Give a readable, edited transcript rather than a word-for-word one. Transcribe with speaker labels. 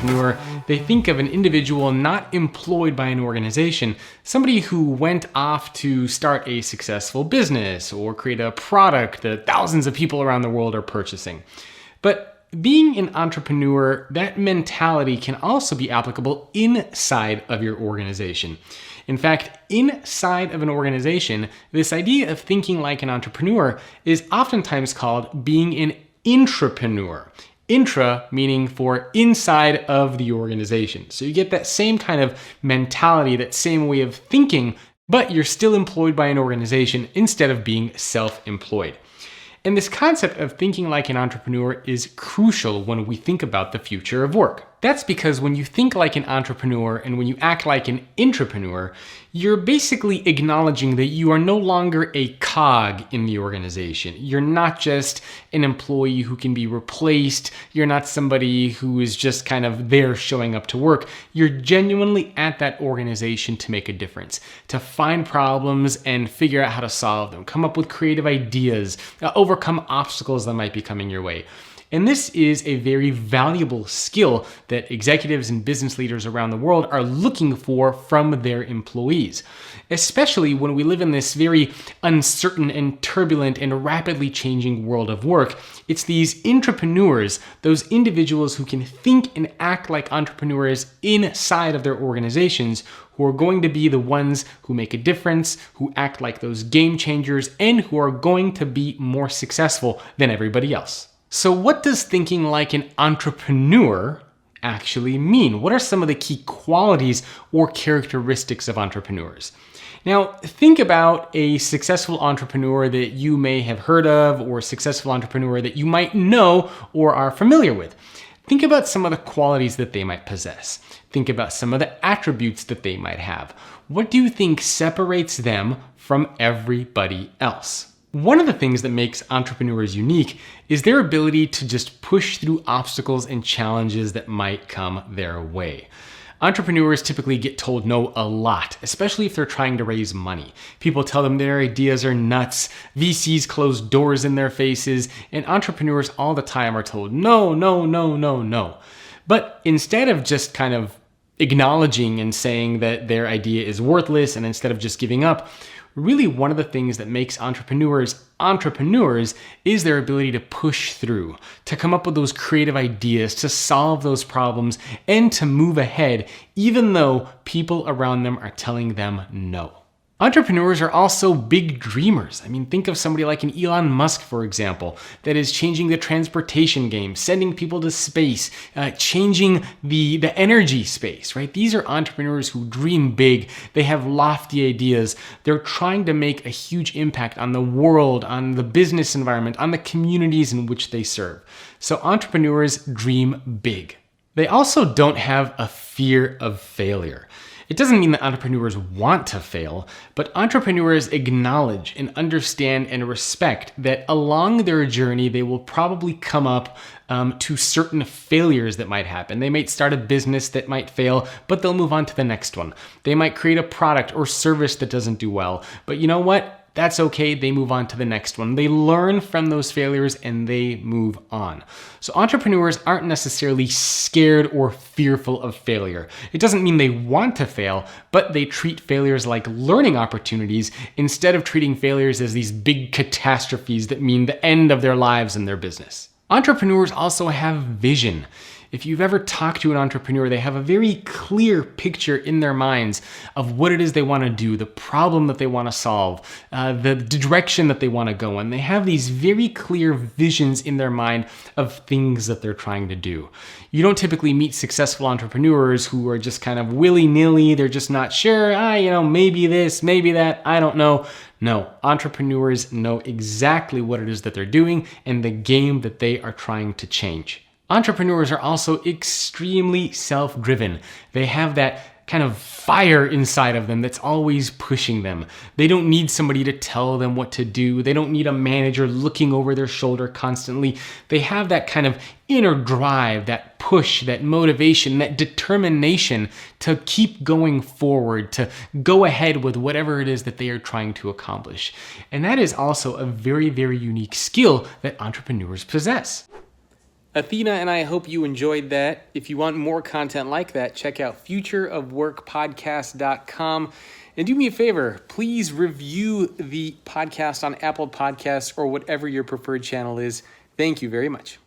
Speaker 1: entrepreneur, they think of an individual not employed by an organization, somebody who went off to start a successful business or create a product that thousands of people around the world are purchasing. But being an entrepreneur, that mentality can also be applicable inside of your organization. In fact, inside of an organization, this idea of thinking like an entrepreneur is oftentimes called being an intrapreneur. Intra meaning for inside of the organization. So you get that same kind of mentality, that same way of thinking, but you're still employed by an organization instead of being self-employed. And this concept of thinking like an entrepreneur is crucial when we think about the future of work. That's because when you think like an entrepreneur and when you act like an intrapreneur, you're basically acknowledging that you are no longer a cog in the organization. You're not just an employee who can be replaced. You're not somebody who is just kind of there showing up to work. You're genuinely at that organization to make a difference, to find problems and figure out how to solve them, come up with creative ideas, overcome obstacles that might be coming your way. And this is a very valuable skill that executives and business leaders around the world are looking for from their employees, especially when we live in this very uncertain and turbulent and rapidly changing world of work. It's these intrapreneurs, those individuals who can think and act like entrepreneurs inside of their organizations, who are going to be the ones who make a difference, who act like those game changers, and who are going to be more successful than everybody else. So what does thinking like an entrepreneur actually mean? What are some of the key qualities or characteristics of entrepreneurs? Now, think about a successful entrepreneur that you may have heard of, or a successful entrepreneur that you might know or are familiar with. Think about some of the qualities that they might possess. Think about some of the attributes that they might have. What do you think separates them from everybody else? One of the things that makes entrepreneurs unique is their ability to just push through obstacles and challenges that might come their way. Entrepreneurs typically get told no a lot, especially if they're trying to raise money. People tell them their ideas are nuts, VCs close doors in their faces, and entrepreneurs all the time are told no, no, no, no, no. But instead of just kind of acknowledging and saying that their idea is worthless, and instead of just giving up, really one of the things that makes entrepreneurs is their ability to push through, to come up with those creative ideas, to solve those problems, and to move ahead, even though people around them are telling them no. Entrepreneurs are also big dreamers. I mean, think of somebody like an Elon Musk, for example, that is changing the transportation game, sending people to space, changing the energy space, right? These are entrepreneurs who dream big. They have lofty ideas. They're trying to make a huge impact on the world, on the business environment, on the communities in which they serve. So entrepreneurs dream big. They also don't have a fear of failure. It doesn't mean that entrepreneurs want to fail, but entrepreneurs acknowledge and understand and respect that along their journey, they will probably come up to certain failures that might happen. They might start a business that might fail, but they'll move on to the next one. They might create a product or service that doesn't do well, but you know what? That's okay, they move on to the next one. They learn from those failures and they move on. So entrepreneurs aren't necessarily scared or fearful of failure. It doesn't mean they want to fail, but they treat failures like learning opportunities instead of treating failures as these big catastrophes that mean the end of their lives and their business. Entrepreneurs also have vision. If you've ever talked to an entrepreneur, they have a very clear picture in their minds of what it is they want to do, the problem that they want to solve, the direction that they want to go in. They have these very clear visions in their mind of things that they're trying to do. You don't typically meet successful entrepreneurs who are just kind of willy-nilly. They're just not sure, maybe this, maybe that, I don't know. No, entrepreneurs know exactly what it is that they're doing and the game that they are trying to change. Entrepreneurs are also extremely self-driven. They have that kind of fire inside of them that's always pushing them. They don't need somebody to tell them what to do. They don't need a manager looking over their shoulder constantly. They have that kind of inner drive, that push, that motivation, that determination to keep going forward, to go ahead with whatever it is that they are trying to accomplish. And that is also a very, very unique skill that entrepreneurs possess. Athena and I hope you enjoyed that. If you want more content like that, check out futureofworkpodcast.com. And do me a favor, please review the podcast on Apple Podcasts or whatever your preferred channel is. Thank you very much.